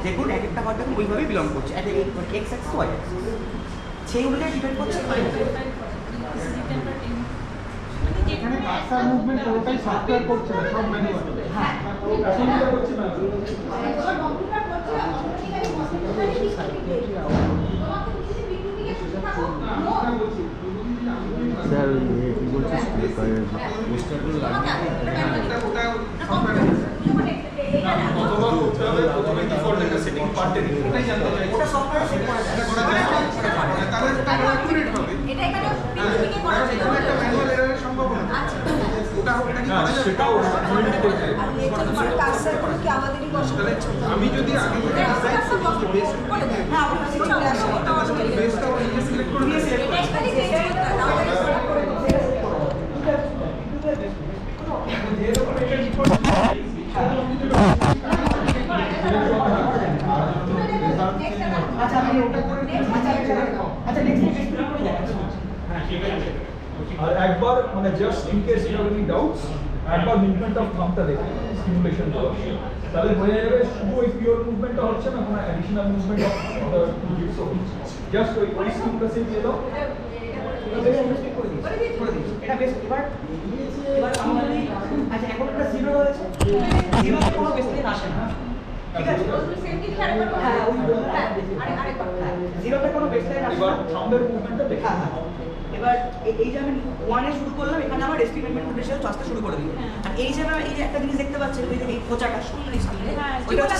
দেখুন এক একটা ঘর দেখুন ওইভাবেই বিলং করছে এক্স এক্স ওয়াই সেই অনুযায়ী ডিপেন্ড করছে। এখানে কার্সার মুভমেন্ট পুরোটাই সফটওয়্যার করছে না, সব ম্যানুয়াল। হ্যাঁ এখন যেটা করছে ম্যানুয়াল। স্যার কি বলছিস পোস্টারগুলো লাগিয়ে অথবা করতে হবে প্রথমে ডিফল্ট একটা সেটিং পার্টে ওটাই জানতে চাই ওটা সফটওয়্যার সেট করা যায়, এটা করা যায় তাহলে এটা অ্যাকুরেট হবে। এটা এখানে প্রিন্টিং করা যাবে এখানে একটা ম্যানুয়াল এররের সম্ভাবনা আচ্ছা ওটা কি করা যাবে সেটাও কমেন্ট করতে হবে। আর লেটার কার্সার গুলো কি আমাদেরই বসাতে হচ্ছে? আমি যদি আগে থেকে ডিজাইন করি বেস বলে দেন হ্যাঁ আপনারা চলে আসুন এটা অসুবিধা নেই বেসটা নিজে সিলেক্ট করে দিয়ে এটা এখানে চেঞ্জ করতে হবে আচ্ছা আমি ওটা করে আচ্ছা নেক্সট করে দেখাচ্ছি। আর একবার মানে just in case you have any doubts একবার মুভমেন্ট অফ থাম্বটা দেখুন স্টিমুলেশন করো তাহলে বোঝা যাবে শুধু ওই পিওর মুভমেন্টটা হচ্ছে না, কোনো additional movement of the gifts হচ্ছে। জাস্ট ওই স্টিমুলেশন দিয়ে দাও এটা বেশ এবার আমাদের আচ্ছা এখন একটা জিরো রয়েছে, জিরোতে কোনো বেসলাইন আসে না, ঠিক আছে? হ্যাঁ ওই জিরোতে কোনো বেসলাইন আসে এবার না। থাম্বের মুভমেন্টটা দেখে এবার এই যে আমি ওয়ানে শুরু করলাম এখানে আমার এস্টিমেটমেন্ট উদ্দেশ্যে আসতে শুরু করে দিই। আর এই যে একটা জিনিস দেখতে পাচ্ছেন ওই যে এই খোঁচাটা শুনলেন স্ক্রিনে, ওইটা হচ্ছে